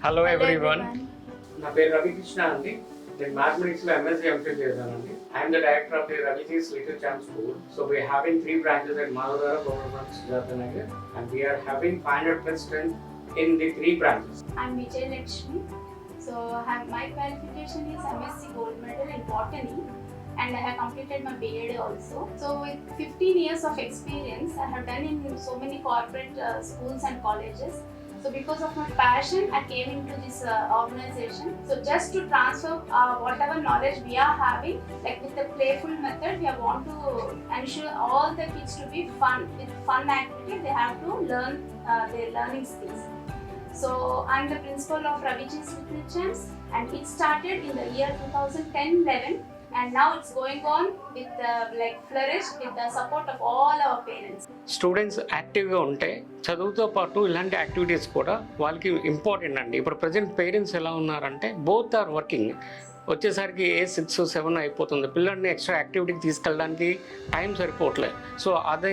Hello everyone, నా పేరు రవి కృష్ణ అండి. నేను మ్యాథమెటిక్స్లో ఎంఎస్సీ ఎంఫిల్ చేశానండి. I'm the director of the Raviji's little champ school. So we are having 3 branches at Madhudara, Govardhan, Sujata Nagar, and we are having 500+ strength in the 3 branches. I'm Vijay Lakshmi. So my qualification is MSc Gold Medal in Botany, and I have completed my BEd also. So with 15 years of experience, I have done in so many corporate schools and colleges. So because of my passion, I came into this organization. So just to transfer whatever knowledge we are having, like with the playful method, we want to ensure all the kids to be fun. With fun activity, they have to learn their learning skills. So I'm the principal of Raviji's Little Champs, and it started in the year 2010-11. And now it's going on with flourish with the support of all our parents. Students యాక్టివ్గా ఉంటే చదువుతో పాటు ఇలాంటి activities కూడా వాళ్ళకి important అండి. ఇప్పుడు present parents ఎలా ఉన్నారంటే బోత్ ఆర్ వర్కింగ్. వచ్చేసరికి 6-7 అయిపోతుంది. పిల్లల్ని ఎక్స్ట్రా యాక్టివిటీకి తీసుకెళ్ళడానికి టైం సరిపోవట్లేదు. సో అదే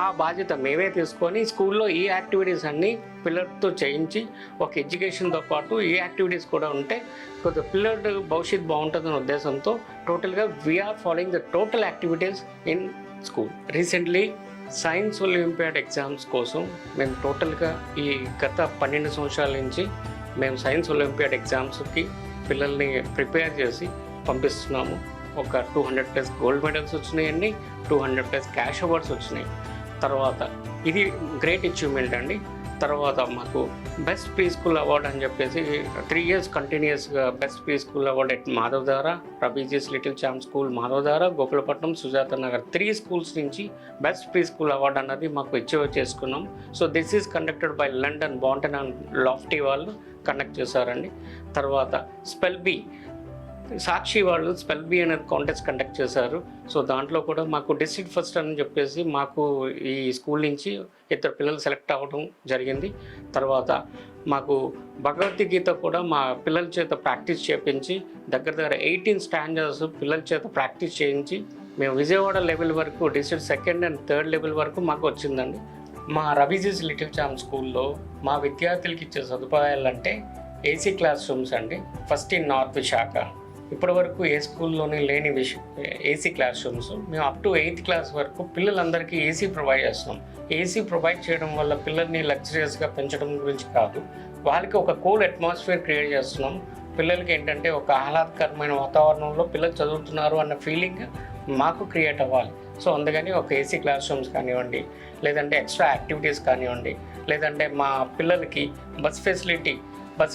ఆ బాధ్యత మేమే తీసుకొని స్కూల్లో ఈ యాక్టివిటీస్ అన్నీ పిల్లలతో చేయించి ఒక ఎడ్యుకేషన్తో పాటు ఈ యాక్టివిటీస్ కూడా ఉంటే కొద్దిగా పిల్లల భవిష్యత్తు బాగుంటుందనే ఉద్దేశంతో టోటల్గా we are following the total activities in school. Recently science olympiad exams కోసం మేము టోటల్గా ఈ గత 12 సంవత్సరాల నుంచి మేము సైన్స్ ఒలింపియాడ్ ఎగ్జామ్స్కి పిల్లల్ని ప్రిపేర్ చేసి పంపిస్తున్నాము. ఒక 200+ గోల్డ్ మెడల్స్ వచ్చినాయండి, 200+ క్యాష్ అవార్డ్స్ వచ్చినాయి. తర్వాత ఇది గ్రేట్ అచీవ్మెంట్ అండి. తర్వాత మాకు బెస్ట్ ప్రీ స్కూల్ అవార్డ్ అని చెప్పేసి 3 years కంటిన్యూస్గా best pre school award at Madhavadhara, Raviji's little champ school Madhavadhara, Gokulapatnam, Sujatha Nagar 3 schools నుంచి బెస్ట్ ప్రీ స్కూల్ అవార్డ్ అన్నది మాకు అచీవ్ చేసుకున్నాం. So this is conducted by London Banton and Lofty వాళ్ళు కండక్ట్ చేశారండి. తర్వాత స్పెల్ బీ సాక్షి వాళ్ళు స్పెల్ బీ అనేది కాంటెస్ట్ కండక్ట్ చేశారు. సో దాంట్లో కూడా మాకు డిస్ట్రిక్ట్ ఫస్ట్ అని చెప్పేసి మాకు ఈ స్కూల్ నుంచి 2 పిల్లలు సెలెక్ట్ అవ్వడం జరిగింది. తర్వాత మాకు భగవద్గీత కూడా మా పిల్లల చేత ప్రాక్టీస్ చేయించి దగ్గర 18 స్టాండర్డ్స్ పిల్లల చేత ప్రాక్టీస్ చేయించి మేము విజయవాడ లెవెల్ వరకు district 2nd and 3rd level వరకు మాకు వచ్చిందండి. మా రవిజీస్ లిటిల్ ఛాంప్ స్కూల్లో మా విద్యార్థులకి ఇచ్చే సదుపాయాలు అంటే ఏసీ క్లాస్ రూమ్స్ అండి. First in north Visakha. ఇప్పటి వరకు ఏ స్కూల్లోనే లేని ఏసీ క్లాస్ రూమ్స్. మేము అప్ టు 8th క్లాస్ వరకు పిల్లలందరికీ ఏసీ ప్రొవైడ్ చేస్తున్నాం. ఏసీ ప్రొవైడ్ చేయడం వల్ల పిల్లల్ని లగ్జరియస్గా పెంచడం గురించి కాదు, వాళ్ళకి ఒక కూల్ అట్మాస్ఫియర్ క్రియేట్ చేస్తున్నాం. పిల్లలకి ఏంటంటే ఒక ఆహ్లాదకరమైన వాతావరణంలో పిల్లలు చదువుతున్నారు అన్న ఫీలింగ్ మాకు క్రియేట్ అవ్వాలి. సో అందుకని ఒక ఏసీ క్లాస్ రూమ్స్ కానివ్వండి, లేదంటే ఎక్స్ట్రా యాక్టివిటీస్ కానివ్వండి, లేదంటే మా పిల్లలకి బస్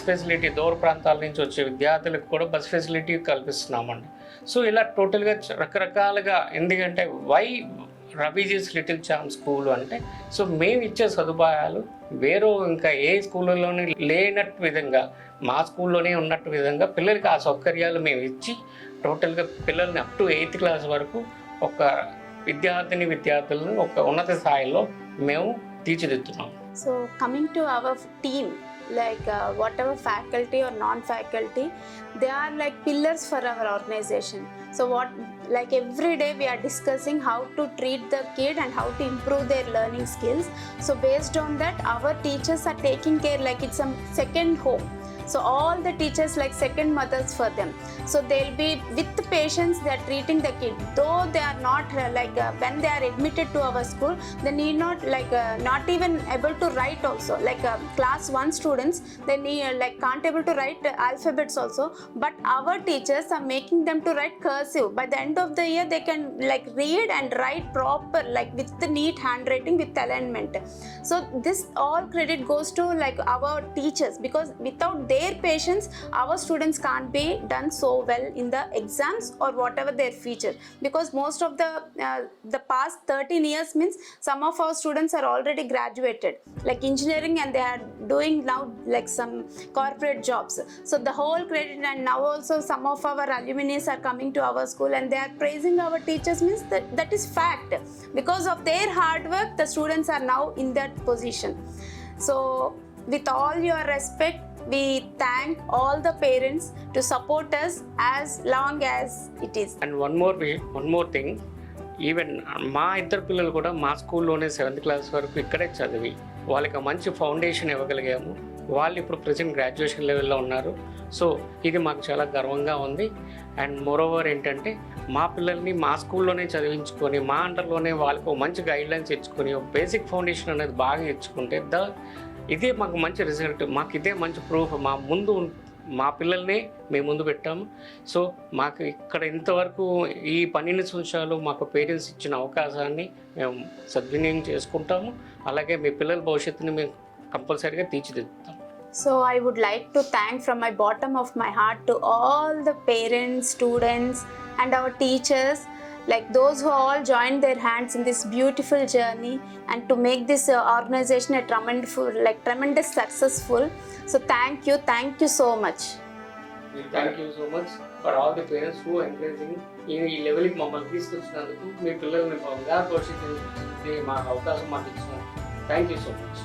ఫెసిలిటీ దూర ప్రాంతాల నుంచి వచ్చే విద్యార్థులకు కూడా బస్ ఫెసిలిటీ కల్పిస్తున్నామండి. సో ఇలా టోటల్గా రకరకాలుగా. ఎందుకంటే వై రవిజీస్ లిటిల్ ఛాంప్ స్కూల్ అంటే సో మేము ఇచ్చే సదుపాయాలు వేరే ఇంకా ఏ స్కూళ్ళలోనే లేనట్టు విధంగా మా స్కూల్లోనే ఉన్నట్టు విధంగా పిల్లలకి ఆ సౌకర్యాలు మేము ఇచ్చి టోటల్గా పిల్లల్ని అప్ టు 8th క్లాస్ వరకు ఒక విద్యార్థులను ఒక ఉన్నత స్థాయిలో మేము తీర్చిదిద్దుతున్నాం. So coming to our team, whatever faculty or non-faculty, they are like pillars for our organization. So every day we are discussing how to treat the kid and how to improve their learning skills. So based on that, our teachers are taking care like it's a second home. So all the teachers like second mothers for them. So they'll be with the patients, they are treating the kid. Though they are not when they are admitted to our school, they need not even able to write also. Class 1 students, they need can't able to write alphabets also. But our teachers are making them to write cursive. By the end of the year, they can read and write proper with the neat handwriting with alignment. So this all credit goes to our teachers, because without their patience, our students can't be done so well in the exams or whatever their feature. Because most of the past 13 years means some of our students are already graduated engineering, and they are doing now some corporate jobs. So the whole credit, and now also some of our alumni are coming to our school and they are praising our teachers, means that is fact. Because of their hard work, the students are now in that position. So with all your respect, we thank all the parents to support us as long as it is. And one more thing, even మా ఇద్దరు పిల్లలు కూడా మా స్కూల్లోనే 7th class వరకు ఇక్కడే చదివి వాళ్ళకి మంచి ఫౌండేషన్ ఇవ్వగలిగాము. వాళ్ళు ఇప్పుడు ప్రజెంట్ గ్రాడ్యుయేషన్ లెవెల్లో ఉన్నారు. సో ఇది మాకు చాలా గర్వంగా ఉంది. అండ్ మోరోవర్ ఏంటంటే మా పిల్లల్ని మా స్కూల్లోనే చదివించుకొని మా అండర్లోనే వాళ్ళకు మంచి గైడ్లైన్స్ ఇచ్చుకొని ఒక బేసిక్ ఫౌండేషన్ అనేది బాగా ఇచ్చుకుంటే ఇదే మాకు మంచి రిజల్ట్, మాకు ఇదే మంచి ప్రూఫ్. మా పిల్లల్ని మేము ముందు పెట్టాము. సో మాకు ఇక్కడ ఇంతవరకు ఈ 12 సంవత్సరాలు మాకు పేరెంట్స్ ఇచ్చిన అవకాశాన్ని మేము సద్వినియోగం చేసుకుంటాము. అలాగే మీ పిల్లల భవిష్యత్తుని మేము కంపల్సరీగా తీర్చిదిద్దుతాం. So I would like to thank from my bottom of my heart to all the parents, students and our teachers, like those who all joined their hands in this beautiful journey and to make this organization a tremendous successful. So thank you so much. Thank you so much for all the parents who encouraging ఈ లెవెల్కి మమ్మల్ని తీసుకొచ్చినందుకు, మీ పిల్లల్ని బాగా పోషించే మాకు అవకాశం మాకు ఇచ్చిన థ్యాంక్ యూ సో మచ్.